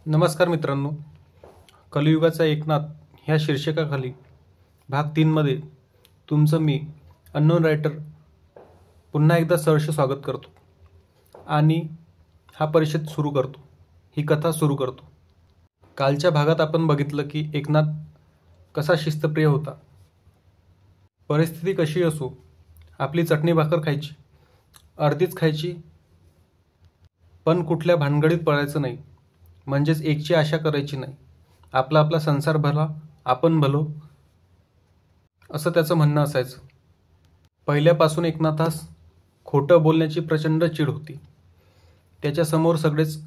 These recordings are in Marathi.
नमस्कार मित्रांनो, कलियुगाचा एकनाथ ह्या शीर्षकाखाली भाग 3 मध्ये तुमचं मी अननोन रायटर पुन्हा एकदा सहर्ष स्वागत करतो आणि हा परिषद सुरू करतो, ही कथा सुरू करतो। कालच्या भागात आपण बघितलं की एकनाथ कसा शिस्तप्रिय होता। परिस्थिती कशी असो, आपली चटणी भाकर खायची, अर्धीच खायची, पण कुठल्या भानगडीत पडायचं नाही, म्हणजेच एकची आशा करायची नाही। आपला आपला संसार भला, आपण भलो, असं त्याचं म्हणणं असायचं। पहिल्यापासून एकनाथास खोटं बोलण्याची प्रचंड चीड होती। त्याच्यासमोर सगळेच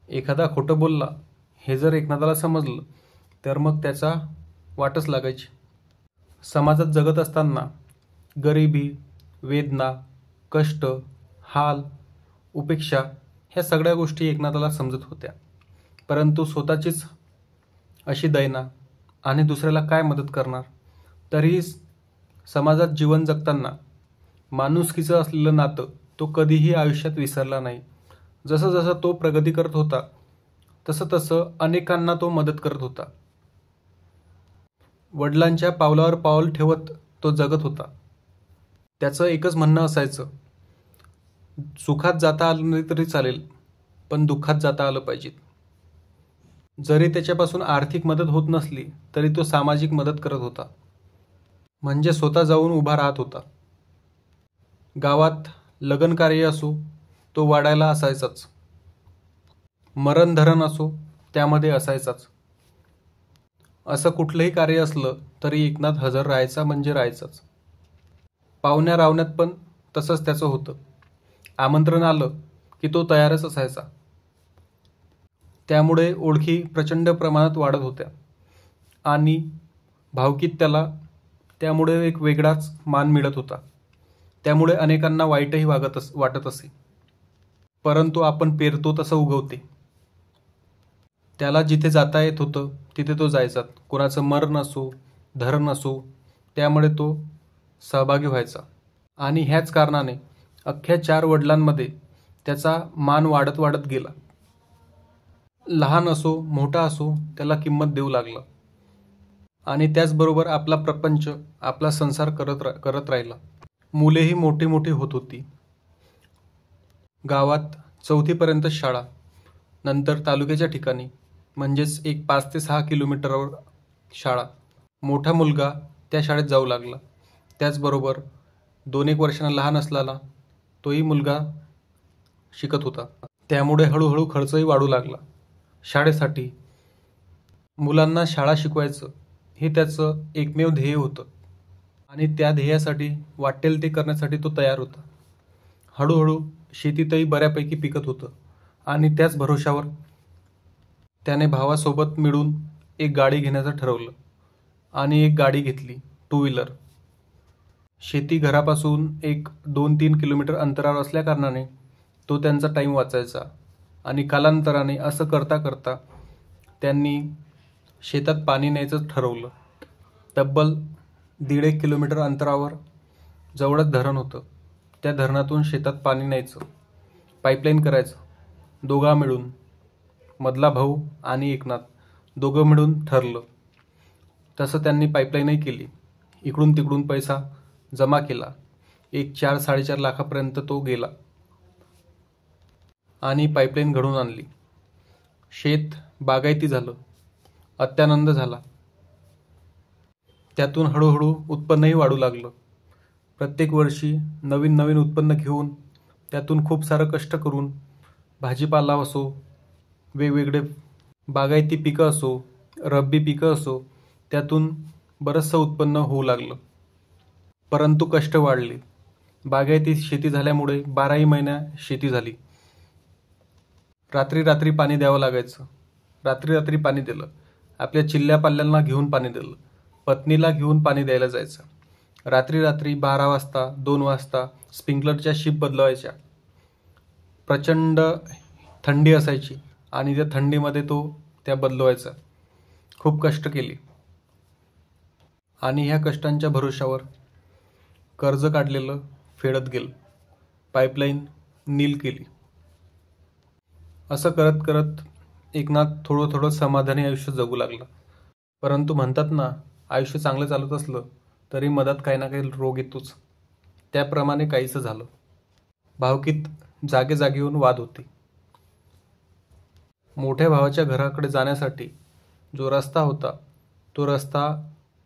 एखादा खोटं बोलला हे जर एकनाथाला समजलं तर मग त्याचा वाटच लागायची। समाजात जगत असताना गरिबी, वेदना, कष्ट, हाल, उपेक्षा ह्या सगळ्या गोष्टी एकनाथाला समजत होत्या, परंतु स्वतःचीच अशी दैना आणि दुसऱ्याला काय मदत करणार। तरीही समाजात जीवन जगताना माणुसकीचं असलेलं नातं तो कधीही आयुष्यात विसरला नाही। जसं जसं तो प्रगती करत होता तसं तसं अनेकांना तो मदत करत होता। वडिलांच्या पावलावर पाऊल ठेवत तो जगत होता। त्याचं एकच म्हणणं असायचं, सुखात जाता आलं नाही तरी चालेल, पण दुःखात जाता आलं पाहिजे। जरी त्याच्यापासून आर्थिक मदत होत नसली तरी तो सामाजिक मदत करत होता, म्हणजे स्वतः जाऊन उभा राहत होता। गावात लग्न कार्य असो तो वाढायला असायचाच, मरण धरण असो त्यामध्ये असायचाच। असं कुठलंही कार्य असलं तरी एकनाथ हजर राहायचा म्हणजे राहायचाच। पाहुण्या रावण्यात पण तसंच त्याचं होतं। आमंत्रण आलं की तो तयारच असायचा। त्यामुळे ओळखी प्रचंड प्रमाणात वाढत होत्या आणि भावकीत त्याला त्यामुळे एक वेगळाच मान मिळत होता। त्यामुळे अनेकांना वाईटही वाटत असे, परंतु आपण पेरतो तसं उगवते। त्याला जिथे जाता येत होतं तिथे तो जायचा। कोणाचं मरण असो, धरण असो, त्यामुळे तो सहभागी व्हायचा आणि ह्याच कारणाने अख्ख्या 4 वडिलांमध्ये त्याचा मान वाढत वाढत गेला। लहान असो मोठा असो त्याला किंमत देऊ लागला आणि त्याचबरोबर आपला प्रपंच, आपला संसार करत राहिला। मुलेही मोठी मोठी होत होती। गावात 4थी पर्यंत शाळा, नंतर तालुक्याच्या ठिकाणी म्हणजेच एक 5 ते 6 किलोमीटरवर शाळा। मोठा मुलगा त्या शाळेत जाऊ लागला, त्याचबरोबर 2-1 वर्षांना लहान असलेला तोही मुलगा शिकत होता। त्यामुळे हळूहळू खर्चही वाढू लागला शाळेसाठी। मुलांना शाळा शिकवायचं हे त्याचं एकमेव ध्येय होतं आणि त्या ध्येयासाठी वाटेल ते करण्यासाठी तो तयार होता। हळूहळू शेतीतही बऱ्यापैकी पिकत होतं आणि त्याच भरोशावर त्याने भावासोबत मिळून एक गाडी घेण्याचं ठरवलं आणि एक गाडी घेतली, 2 व्हीलर। शेती घरापासून एक 2-3 किलोमीटर अंतरावर असल्या कारणाने तो त्यांचा टाईम वाचायचा आणि कालांतराने असं करता करता त्यांनी शेतात पाणी न्यायचं ठरवलं। तब्बल 1.5 किलोमीटर अंतरावर जवळच धरण होतं। त्या धरणातून शेतात पाणी न्यायचं, पाईपलाईन करायचं। दोघा मिळून, मधला भाऊ आणि एकनाथ, दोघं मिळून ठरलं तसं त्यांनी पाईपलाईनही केली। इकडून तिकडून पैसा जमा केला। एक 4-4.5 लाखापर्यंत तो गेला आणि पाईपलाईन घडवून आणली। शेत बागायती झालं, अत्यानंद झाला। त्यातून हळूहळू उत्पन्नही वाढू लागलं। प्रत्येक वर्षी नवीन नवीन उत्पन्न घेऊन त्यातून खूप सारं कष्ट करून, भाजीपाला असो, वेगवेगळे बागायती पिकं असो, रब्बी पिकं असो, त्यातून बरंचसं उत्पन्न होऊ लागलं। परंतु कष्ट वाढले। बागायती शेती झाल्यामुळे 12ही महिना शेती झाली। रात्री रात्री पाणी द्यावं लागायचं। रात्री रात्री पाणी दिलं। आपल्या चिल्ल्या पाल्ल्यांना घेऊन पाणी दिलं। पत्नीला घेऊन पाणी द्यायला जायचं। रात्री रात्री 12 वाजता 2 वाजता स्प्रिंकलरच्या शिप बदलवायच्या। प्रचंड थंडी असायची आणि त्या थंडीमध्ये तो त्या बदलवायचा। खूप कष्ट केले आणि ह्या कष्टांच्या भरोशावर कर्ज काढलेलं फेडत गेलं, पाईपलाईन नील केली। असं करत करत एकनाथ थोडं थोडं समाधानी आयुष्य जगू लागला. परंतु म्हणतात ना, आयुष्य चांगलं चालत असलं तरी मधात काही ना काही रोग येतोच. त्याप्रमाणे काहीसं झालं. भावकीत जागे जागेहून वाद होते. मोठ्या भावाच्या घराकडे जाण्यासाठी जो रस्ता होता, तो रस्ता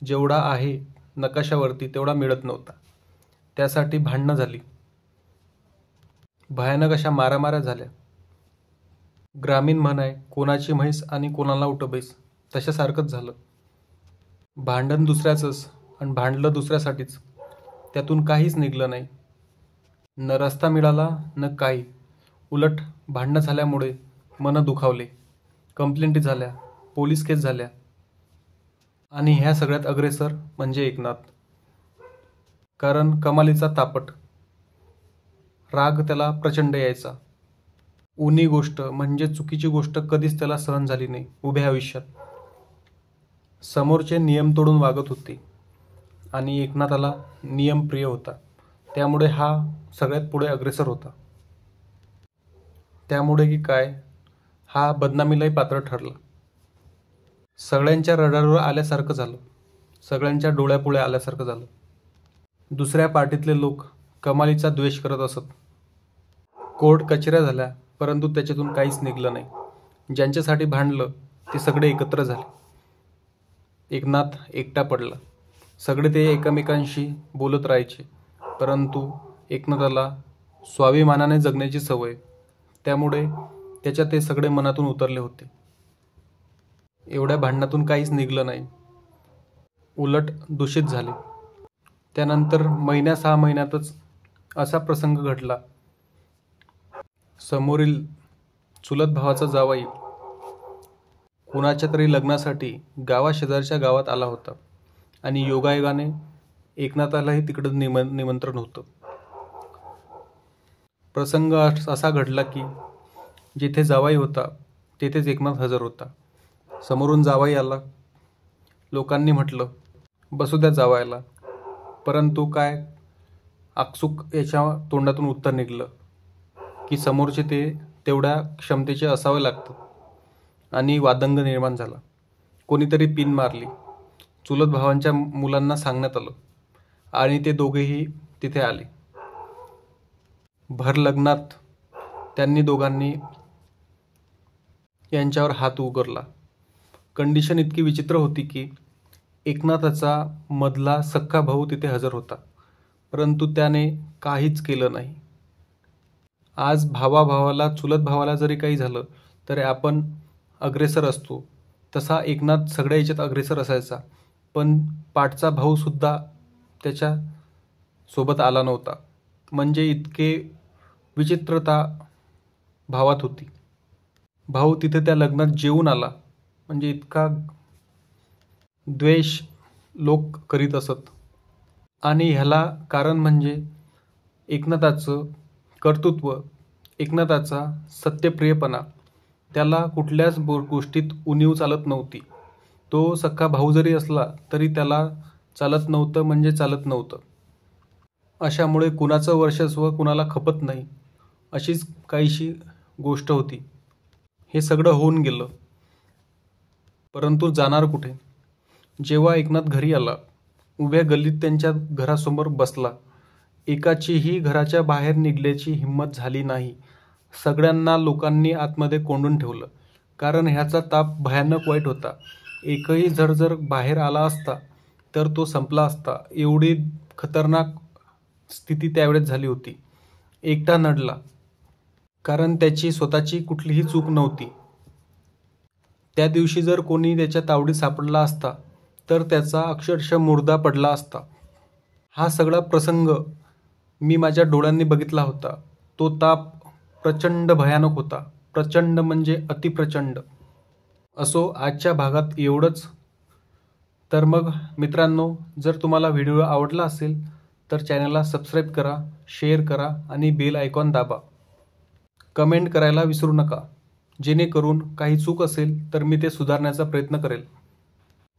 जेवढा आहे नकाशावरती तेवढा मिळत नव्हता. त्यासाठी भांडणं झाली. भयानक अशा मारामाऱ्या झाल्या. ग्रामीण म्हण आहे, कोणाची म्हैस आणि कोणाला उठं तशासारखंच झालं. भांडण दुसऱ्याचंच आणि भांडलं दुसऱ्यासाठीच. त्यातून काहीच निघलं नाही. न रस्ता मिळाला न काही. उलट भांडणं झाल्यामुळे मनं दुखावले. कंप्लेंटी झाल्या, पोलीस केस झाल्या. आणि ह्या सगळ्यात अग्रेसर म्हणजे एकनाथ. कारण कमालीचा तापट. राग त्याला प्रचंड यायचा. उनी गोष्ट म्हणजे चुकीची गोष्ट कधीच त्याला सहन झाली नाही उभ्या आयुष्यात. समोरचे नियम तोडून वागत होते आणि एकनाथाला नियम प्रिय होता. त्यामुळे हा सगळ्यात पुढे अग्रेसर होता. त्यामुळे की काय, हा बदनामीलाही पात्र ठरला. सगळ्यांच्या रडारवर आल्यासारखं झालं. सगळ्यांच्या डोळ्यापुढे आल्यासारखं झालं. दुसऱ्या पार्टीतले लोक कमालीचा द्वेष करत असत. कोर्ट कचेऱ्या झाल्या, परंतु त्याच्यातून काहीच निघलं नाही. ज्यांच्यासाठी भांडलं ते सगळे एकत्र झाले. एकनाथ एकटा पडला. सगळे ते एकमेकांशी बोलत राहायचे, परंतु एकनाथाला स्वाभिमानाने जगण्याची सवय. त्यामुळे त्याच्या ते सगळे मनातून उतरले होते. एवढ्या भांडणातून काहीच निघलं नाही, उलट दूषित झाले. त्यानंतर 6 महिन्यातच असा प्रसंग घडला. समोरील चुलत भावाचा जावई कुणाच्या तरी लग्नासाठी गावाशेजारच्या गावात आला होता आणि योगायोगाने एकनाथालाही तिकडं निमंत्रण होतं. प्रसंग असा घडला की जिथे जावई होता तेथेच एकनाथ हजर होता. समोरून जावई आला. लोकांनी म्हटलं, बसू द्या जावयाला. परंतु काय आपसूक याच्या तोंडातून उत्तर निघालं की समोरचे ते तेवढ्या क्षमतेचे असावे लागतं. आणि वादंग निर्माण झाला. कोणीतरी पिन मारली. चुलत भावांच्या मुलांना सांगण्यात आलं आणि ते दोघेही तिथे आले. भर लग्नात त्यांनी दोघांनी यांच्यावर हात उगारला. कंडिशन इतकी विचित्र होती की एकनाथाचा मधला सख्खा भाऊ तिथे हजर होता, परंतु त्याने काहीच केलं नाही. आज भावाभावाला, चुलत भावाला जरी काही झालं तरी आपण अग्रेसर असतो, तसा एकनाथ सगळ्या याच्यात अग्रेसर असायचा. पण पाठचा भाऊ सुद्धा त्याच्या सोबत आला नव्हता. म्हणजे इतके विचित्रता भावात होती. भाऊ तिथे त्या लग्नात जेवून आला. म्हणजे इतका द्वेष लोक करीत असत. आणि ह्याला कारण म्हणजे एकनाथाचं कर्तृत्व, एकनाथाचा सत्यप्रियपणा. त्याला कुठल्याच गोष्टीत उणीव चालत नव्हती. तो सख्खा भाऊ जरी असला तरी त्याला चालत नव्हतं म्हणजे चालत नव्हतं. अशामुळे कुणाचं वर्चस्व कुणाला खपत नाही, अशीच काहीशी गोष्ट होती. हे सगळं होऊन गेलं, परंतु जाणार कुठे? जेव्हा एकनाथ घरी आला, उभ्या गल्लीत त्यांच्या घरासमोर बसला. एकाचीही घराच्या बाहेर निघण्याची हिंमत झाली नाही. सगळ्यांना लोकांनी आतमध्ये कोंडून ठेवलं, कारण ह्याचा ताप भयानक वाईट होता. एकही जर बाहेर आला असता तर तो संपला असता. एवढी खतरनाक स्थिती त्यावेळेस झाली होती. एकटा नडला, कारण त्याची स्वतःची कुठलीही चूक नव्हती. त्या दिवशी जर कोणी त्याच्या तावडीत सापडला असता तर त्याचा अक्षरशः मुर्दा पडला असता. हा सगळा प्रसंग मी माझ्या डोळ्यांनी बघितला होता. तो ताप प्रचंड भयानक होता. प्रचंड म्हणजे अतिप्रचंड. असो, आजच्या भागात एवढंच. तर मग मित्रांनो, जर तुम्हाला व्हिडिओ आवडला असेल तर चॅनलला सबस्क्राईब करा, शेअर करा आणि बेल आयकॉन दाबा. कमेंट करायला विसरू नका, जेणेकरून काही चूक असेल तर मी ते सुधारण्याचा प्रयत्न करेल.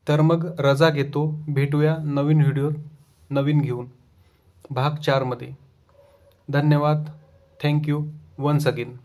तर मग रजा घेतो. भेटूया नवीन व्हिडिओ नवीन घेऊन भाग 4 मध्ये. धन्यवाद. Thank you once again.